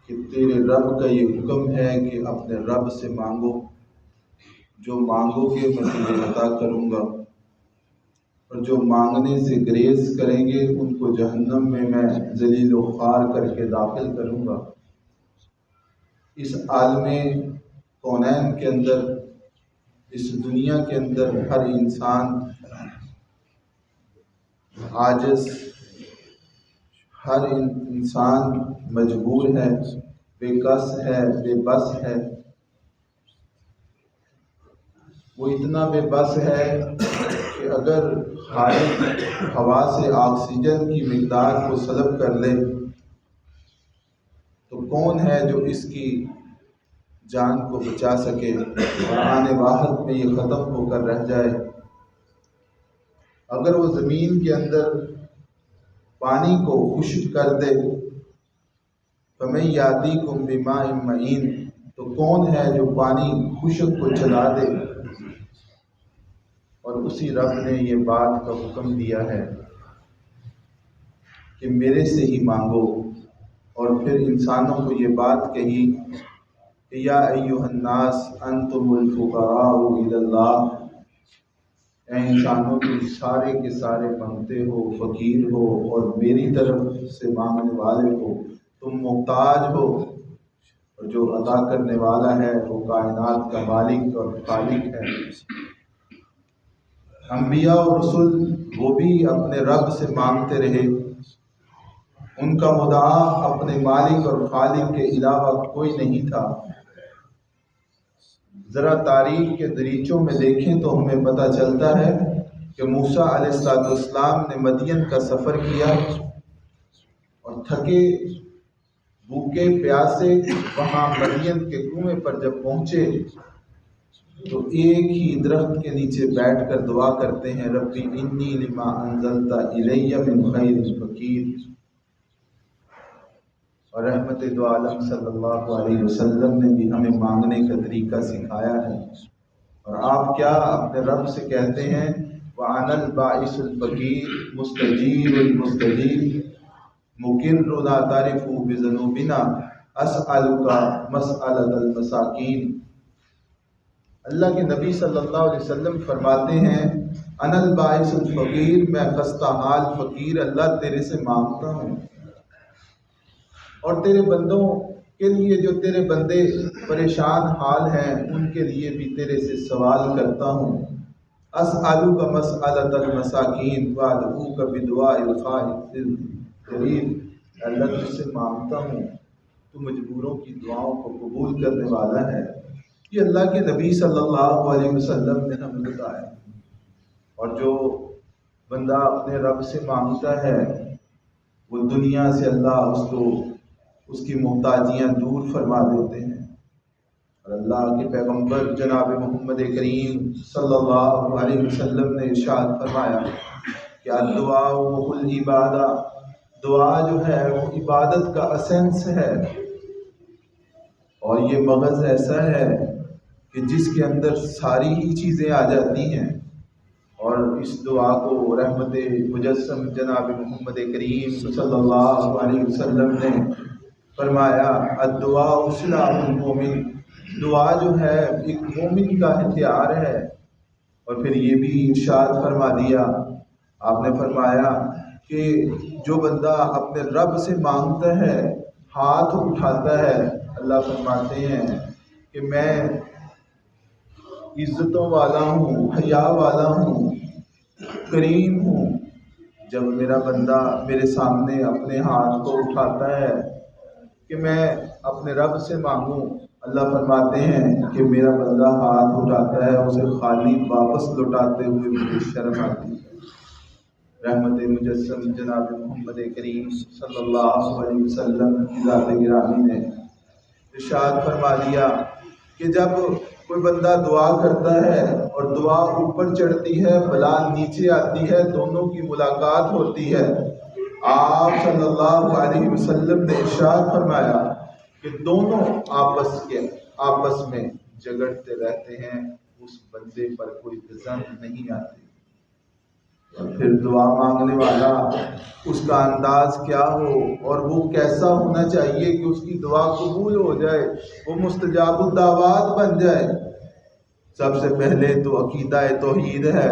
کہ تیرے رب کا یہ حکم ہے کہ اپنے رب سے مانگو، جو مانگو گے میں تمہیں عطا کروں گا، اور جو مانگنے سے گریز کریں گے ان کو جہنم میں ذلیل و خوار کر کے داخل کروں گا۔ اس عالم کونین کے اندر، اس دنیا کے اندر ہر انسان عاجز، ہر انسان مجبور ہے، بے کس ہے، بے بس ہے۔ وہ اتنا بے بس ہے کہ اگر خالق ہوا سے آکسیجن کی مقدار کو سلب کر لے تو کون ہے جو اس کی جان کو بچا سکے اور آنے واحد میں یہ ختم ہو کر رہ جائے۔ اگر وہ زمین کے اندر پانی کو خشک کر دے فَمَن يَأْتِيكُم بِمَاءٍ مَّعِينٍ، تو کون ہے جو پانی خشک کو چلا دے؟ اور اسی رب نے یہ بات کا حکم دیا ہے کہ میرے سے ہی مانگو، اور پھر انسانوں کو یہ بات کہی کہ یا ایھا الناس انتم الفقراء الی اللہ، اے انسانوں تم سارے کے سارے مانگتے ہو، فقیر ہو اور میری طرف سے مانگنے والے ہو، تم محتاج ہو، اور جو عطا کرنے والا ہے وہ کائنات کا مالک اور خالق ہے۔ انبیاء اور رسول وہ بھی اپنے رب سے مانگتے رہے، ان کا مدعا اپنے مالک اور خالق کے علاوہ کوئی نہیں تھا۔ ذرا تاریخ کے دریچوں میں دیکھیں تو ہمیں پتہ چلتا ہے کہ موسیٰ علیہ السلام نے مدین کا سفر کیا اور تھکے بھوکے پیاسے وہاں مدین کے کنویں پر جب پہنچے تو ایک ہی درخت کے نیچے بیٹھ کر دعا کرتے ہیں، ربی انی لما انزلت الی من خیر فقیر۔ اور رحمت دو عالم صلی اللہ علیہ وسلم نے بھی ہمیں مانگنے کا طریقہ سکھایا ہے۔ اور آپ کیا اپنے رب سے کہتے ہیں، وَأَنَا الْبَاعِثُ الْفَقِيرُ مُسْتَجِيبُ الْمُسْتَجِيبُ مُقِرُّ لَا تَعْرِفُ بِذُنُوبِنَا أَسْأَلُكَ مَسْأَلَةَ الْمَسَاكِينِ۔ اللہ کے نبی صلی اللہ علیہ وسلم فرماتے ہیں، انا الباعث الفقیر، میں خستہ حال فقیر اللہ تیرے سے مانگتا ہوں، اور تیرے بندوں کے لیے جو تیرے بندے پریشان حال ہیں ان کے لیے بھی تیرے سے سوال کرتا ہوں۔ اسألوک مسألۃ المساکین وادعوک بدعاء الخائف الغریب، اللہ تجھ سے مانگتا ہوں، تو مجبوروں کی دعاؤں کو قبول کرنے والا ہے۔ یہ اللہ کے نبی صلی اللہ علیہ وسلم نے ہمیں بتایا۔ اور جو بندہ اپنے رب سے مانگتا ہے وہ دنیا سے اللہ اس کی محتاجیاں دور فرما دیتے ہیں۔ اور اللہ کے پیغمبر جناب محمد کریم صلی اللہ علیہ وسلم نے ارشاد فرمایا کہ الدعاء مخ العبادہ، دعا جو ہے وہ عبادت کا اسنس ہے، اور یہ مغز ایسا ہے کہ جس کے اندر ساری ہی چیزیں آ جاتی ہیں۔ اور اس دعا کو رحمت مجسم جناب محمد کریم صلی اللہ علیہ وسلم نے فرمایا الدعاء سلاح المومن، دعا جو ہے ایک مومن کا ہتھیار ہے۔ اور پھر یہ بھی ارشاد فرما دیا، آپ نے فرمایا کہ جو بندہ اپنے رب سے مانگتا ہے، ہاتھ اٹھاتا ہے، اللہ فرماتے ہیں کہ میں عزتوں والا ہوں، حیا والا ہوں، کریم ہوں۔ جب میرا بندہ میرے سامنے اپنے ہاتھ کو اٹھاتا ہے کہ میں اپنے رب سے مانگوں، اللہ فرماتے ہیں کہ میرا بندہ ہاتھ اٹھاتا ہے، اسے خالی واپس لوٹاتے ہوئے مجھے شرم آتی ہے۔ رحمت مجسم جناب محمد کریم صلی اللہ علیہ وسلم کی ذات گرامی نے ارشاد فرما دیا کہ جب کوئی بندہ دعا کرتا ہے اور دعا اوپر چڑھتی ہے، بلا نیچے آتی ہے، دونوں کی ملاقات ہوتی ہے، آپ صلی اللہ علیہ وسلم نے ارشاد فرمایا کہ دونوں آپس میں جھگڑتے رہتے ہیں، اس بندے پر کوئی غضب نہیں آتی۔ اور پھر دعا مانگنے والا اس کا انداز کیا ہو اور وہ کیسا ہونا چاہیے کہ اس کی دعا قبول ہو جائے، وہ مستجاب الدعوات بن جائے۔ سب سے پہلے تو عقیدہ توحید ہے۔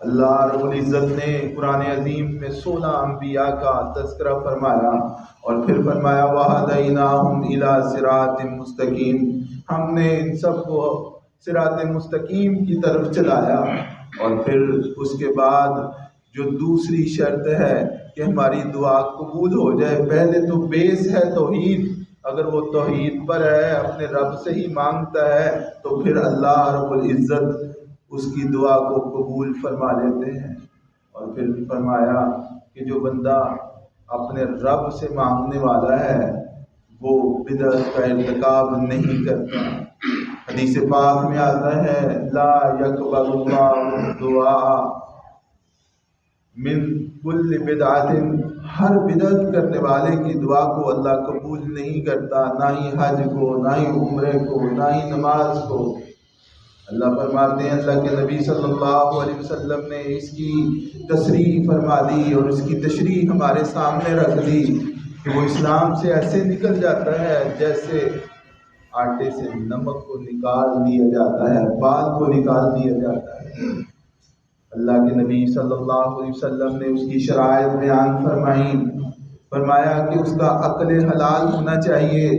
اللہ رب العزت نے قرآن عظیم میں 16 انبیاء کا تذکرہ فرمایا اور پھر فرمایا وَهَدَيْنَاهُمْ إِلَىٰ صِرَاطٍ مُسْتَقِيمٍ، ہم نے ان سب کو صراط مستقیم کی طرف چلایا۔ اور پھر اس کے بعد جو دوسری شرط ہے کہ ہماری دعا قبول ہو جائے، پہلے تو بیس ہے توحید۔ اگر وہ توحید پر ہے، اپنے رب سے ہی مانگتا ہے، تو پھر اللہ رب العزت اس کی دعا کو قبول فرما لیتے ہیں۔ اور پھر فرمایا کہ جو بندہ اپنے رب سے مانگنے والا ہے وہ بدعت کا ارتکاب نہیں کرتا۔ حدیث پاک میں آتا ہے لا یقبل اللہ دعا من کل بدعت، ہر بدعت کرنے والے کی دعا کو اللہ قبول نہیں کرتا، نہ ہی حج کو، نہ ہی عمرے کو، نہ ہی نماز کو۔ اللہ فرماتے ہیں، اللہ کے نبی صلی اللہ علیہ وسلم نے اس کی تصریح فرما دی اور اس کی تشریح ہمارے سامنے رکھ دی کہ وہ اسلام سے ایسے نکل جاتا ہے جیسے آٹے سے نمک کو نکال دیا جاتا ہے، بال کو نکال دیا جاتا ہے۔ اللہ کے نبی صلی اللہ علیہ وسلم نے اس کی شرائط بیان فرمائی، فرمایا کہ اس کا عقل حلال ہونا چاہیے،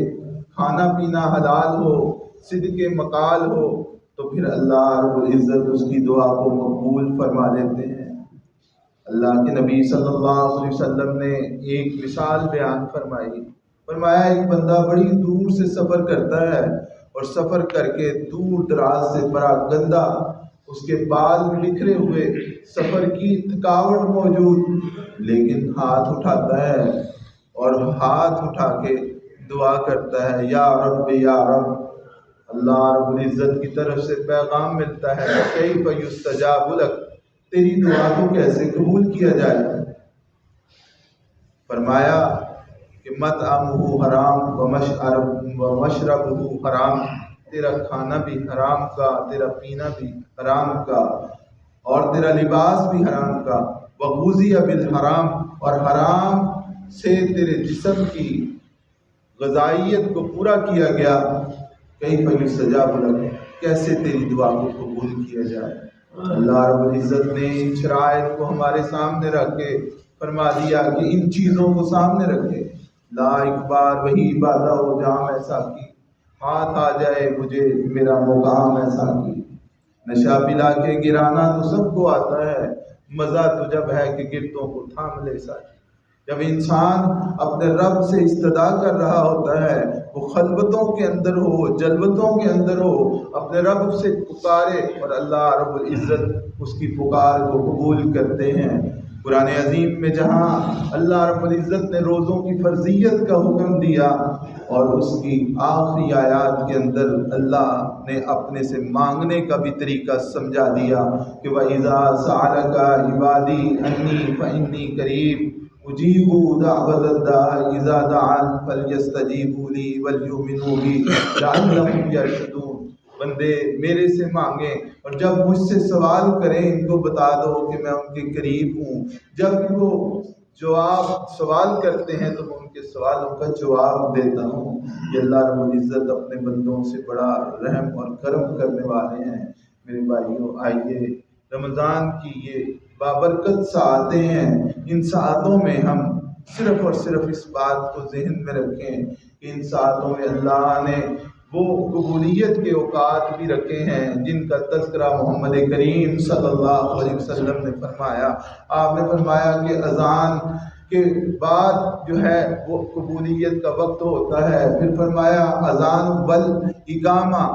کھانا پینا حلال ہو، صدق مقال ہو، تو پھر اللہ رب العزت اس کی دعا کو مقبول فرما لیتے ہیں۔ اللہ کے نبی صلی اللہ علیہ وسلم نے ایک مثال بیان فرمائی، فرمایا ایک بندہ بڑی دور سے سفر کرتا ہے اور سفر کر کے دور دراز سے بڑا گندا، اس کے بال بکھرے ہوئے، سفر کی تھکاوٹ موجود، لیکن ہاتھ اٹھاتا ہے اور ہاتھ اٹھا کے دعا کرتا ہے یا رب یا رب۔ اللہ رب العزت کی طرف سے پیغام ملتا ہے کیف یستجاب لک، تیری دعا کو کیسے قبول کیا جائے؟ فرمایا کہ مطعمہ حرام ومشربہ حرام، تیرا کھانا بھی حرام کا، تیرا پینا بھی حرام کا، اور تیرا لباس بھی حرام کا، وغذی بالحرام، اور حرام سے تیرے جسم کی غذائیت کو پورا کیا گیا۔ کیف یستجاب لک، کیسے تیری دعا کو قبول کیا جائے؟ اللہ رب العزت نے ان شرائط کو ہمارے سامنے رکھ کے فرما دیا کہ ان چیزوں کو سامنے رکھے، لا ایک بار وہی بادہ ہو جام ایسا کی، ہاتھ آ جائے مجھے میرا مقام ایسا کی۔ نشہ پلا کے گرانا تو سب کو آتا ہے، مزہ تو جب ہے کہ گرتوں کو تھام لے ساتھ۔ جب انسان اپنے رب سے استدا کر رہا ہوتا ہے، وہ خلوتوں کے اندر ہو، جلوتوں کے اندر ہو، اپنے رب سے پکارے اور اللہ رب العزت اس کی پکار کو قبول کرتے ہیں۔ قرآن عظیم میں جہاں اللہ رب العزت نے روزوں کی فرضیت کا حکم دیا اور اس کی آخری آیات کے اندر اللہ نے اپنے سے مانگنے کا بھی طریقہ سمجھا دیا کہ وَإِذَا سَأَلَكَ عِبَادِي أَنِّي فَإِنِّي قَرِيبٌ اجیبوا دعوت الداع اذا دعان فلیستجیبوا لی ولیؤمنوا بی لعلہم یرشدون، بندے میرے سے مانگیں اور جب مجھ سے سوال کریں ان کو بتا دو کہ میں ان کے قریب ہوں۔ جب وہ سوال کرتے ہیں تو میں ان کے سوالوں کا جواب دیتا ہوں۔ یہ اللہ رب العزت اپنے بندوں سے بڑا رحم اور کرم کرنے والے ہیں۔ میرے بھائیوں، آئیے رمضان کی یہ بابرکت ساعتیں ہیں، ان ساعتوں میں ہم صرف اور صرف اس بات کو ذہن میں رکھیں کہ ان ساعتوں میں اللہ نے وہ قبولیت کے اوقات بھی رکھے ہیں جن کا تذکرہ محمد کریم صلی اللہ علیہ وسلم نے فرمایا۔ آپ نے فرمایا کہ اذان کے بعد جو ہے وہ قبولیت کا وقت ہوتا ہے، پھر فرمایا اذان والاقامہ،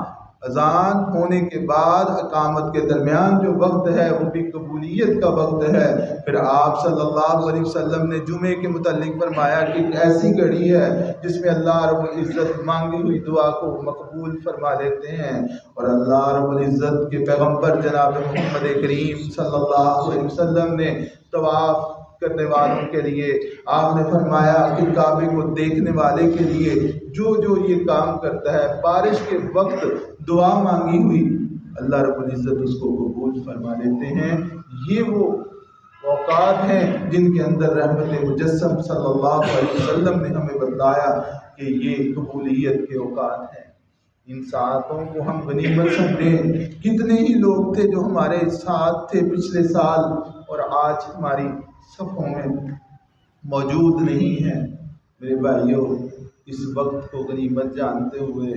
اذان ہونے کے بعد اقامت کے درمیان جو وقت ہے وہ بھی قبولیت کا وقت ہے۔ پھر آپ صلی اللہ علیہ وسلم نے جمعے کے متعلق فرمایا کہ ایسی گھڑی ہے جس میں اللہ رب العزت مانگی ہوئی دعا کو مقبول فرما لیتے ہیں، اور اللہ رب العزت کے پیغمبر جناب محمد کریم صلی اللہ علیہ وسلم نے طواف کرنے والوں کے لیے آپ نے فرمایا کہ کعبے کو دیکھنے والے کے لیے جو یہ کام کرتا ہے، بارش کے وقت دعا مانگی ہوئی، اللہ رب العزت اس کو قبول فرما لیتے ہیں۔ یہ وہ اوقات ہیں جن کے اندر رحمت مجسم صلی اللہ علیہ وسلم نے ہمیں بتایا کہ یہ قبولیت کے اوقات ہیں۔ ان ساعتوں کو ہم غنیمت سمجھیں۔ کتنے ہی لوگ تھے جو ہمارے ساتھ تھے پچھلے سال اور آج ہماری صفوں میں موجود نہیں ہیں۔ میرے بھائیوں، اس وقت کو غنیمت جانتے ہوئے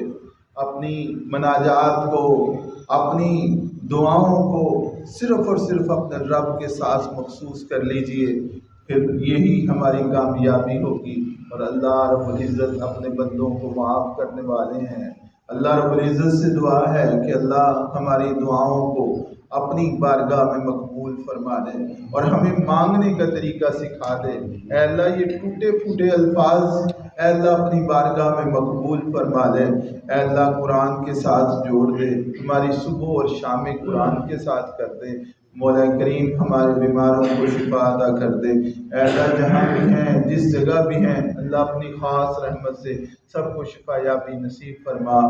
اپنی مناجات کو، اپنی دعاؤں کو صرف اور صرف اپنے رب کے ساتھ مخصوص کر لیجئے، پھر یہی ہماری کامیابی ہوگی۔ اور اللہ رب العزت اپنے بندوں کو معاف کرنے والے ہیں۔ اللہ رب العزت سے دعا ہے کہ اللہ ہماری دعاؤں کو اپنی بارگاہ میں مقبول فرما دے اور ہمیں مانگنے کا طریقہ سکھا دے۔ اے اللہ یہ ٹوٹے پھوٹے الفاظ اے اللہ اپنی بارگاہ میں مقبول فرما دے۔ اے اللہ قرآن کے ساتھ جوڑ دے، ہماری صبح اور شام قرآن کے ساتھ کر دے۔ مولا کریم ہمارے بیماروں کو شفا عطا کر دے۔ اے اللہ جہاں بھی ہیں، جس جگہ بھی ہیں، اللہ اپنی خاص رحمت سے سب کو شفا یابی نصیب فرما۔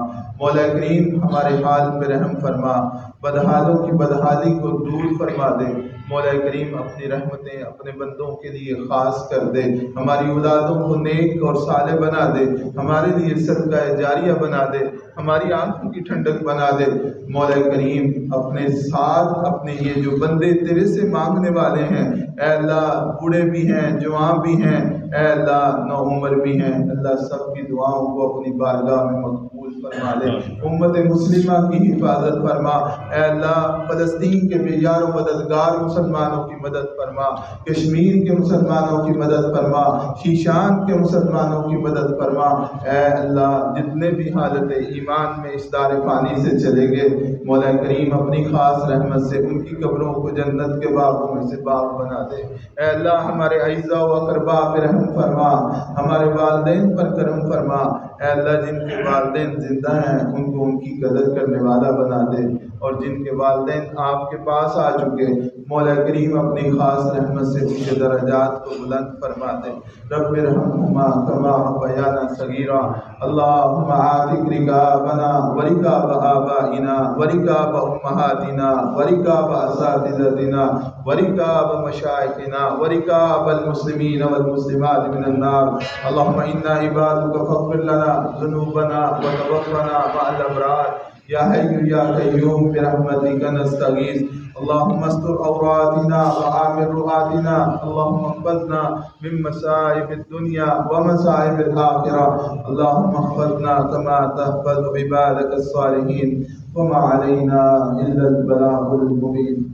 مولا کریم ہمارے حال پہ رحم فرما، بدحالوں کی بدحالی کو دور فرما دے۔ مولا کریم اپنی رحمتیں اپنے بندوں کے لیے خاص کر دے، ہماری اولادوں کو نیک اور صالح بنا دے، ہمارے لیے صدقہ جاریہ بنا دے، ہماری آنکھوں کی ٹھنڈک بنا دے۔ مولا کریم اپنے ساتھ اپنے یہ جو بندے تیرے سے مانگنے والے ہیں، اے اللہ بوڑھے بھی ہیں، جوان بھی ہیں، اے اللہ نوعمر بھی ہیں، اللہ سب کی دعاؤں کو اپنی بارگاہ میں مقبول فرما لے۔ امت مسلمہ کی حفاظت فرما۔ اے اللہ فلسطین کے بے یار و مددگار مسلمانوں کی مدد فرما، کشمیر کے مسلمانوں کی مدد فرما، شیشان کے مسلمانوں کی مدد فرما۔ اے اللہ جتنے بھی حالت ایمان میں اس دار فانی سے چلے گئے، مولا کریم اپنی خاص رحمت سے ان کی قبروں کو جنت کے باغوں میں سے باغ بنا دے۔ اے اللہ ہمارے اعزاء و اقرباء پہ رحم فرما، ہمارے والدین پر کرم فرما۔ اے اللہ جن کے والدین زندہ ہیں ان کو ان کی قدر کرنے والا بنا دے، اور جن کے والدین آپ کے پاس آ چکے، مولا کریم اپنی خاص رحمت سے ان کے درجات کو بلند فرما دے۔ رب ارحمہما کما ربیانا صغیرا۔ اللہم آتق رقابنا ورقاب آبائنا ورقاب امہاتنا ورقاب اساتذتنا ورقاب مشائخنا ورقاب المسلمین والمسلمات من النار۔ اللہم انا عبادک فاغفر لنا ذنوبنا وتوفنا مع الابرار۔ یا حی یا قیوم برحمتک نستغیث۔ اللہم استر عوراتنا وآمن روآتنا۔ اللہم احفظنا من مصائب الدنیا ومصائب الآخرہ۔ اللہم احفظنا کما تحفظ عبادک الصالحین وما علینا الا البلاغ المبین۔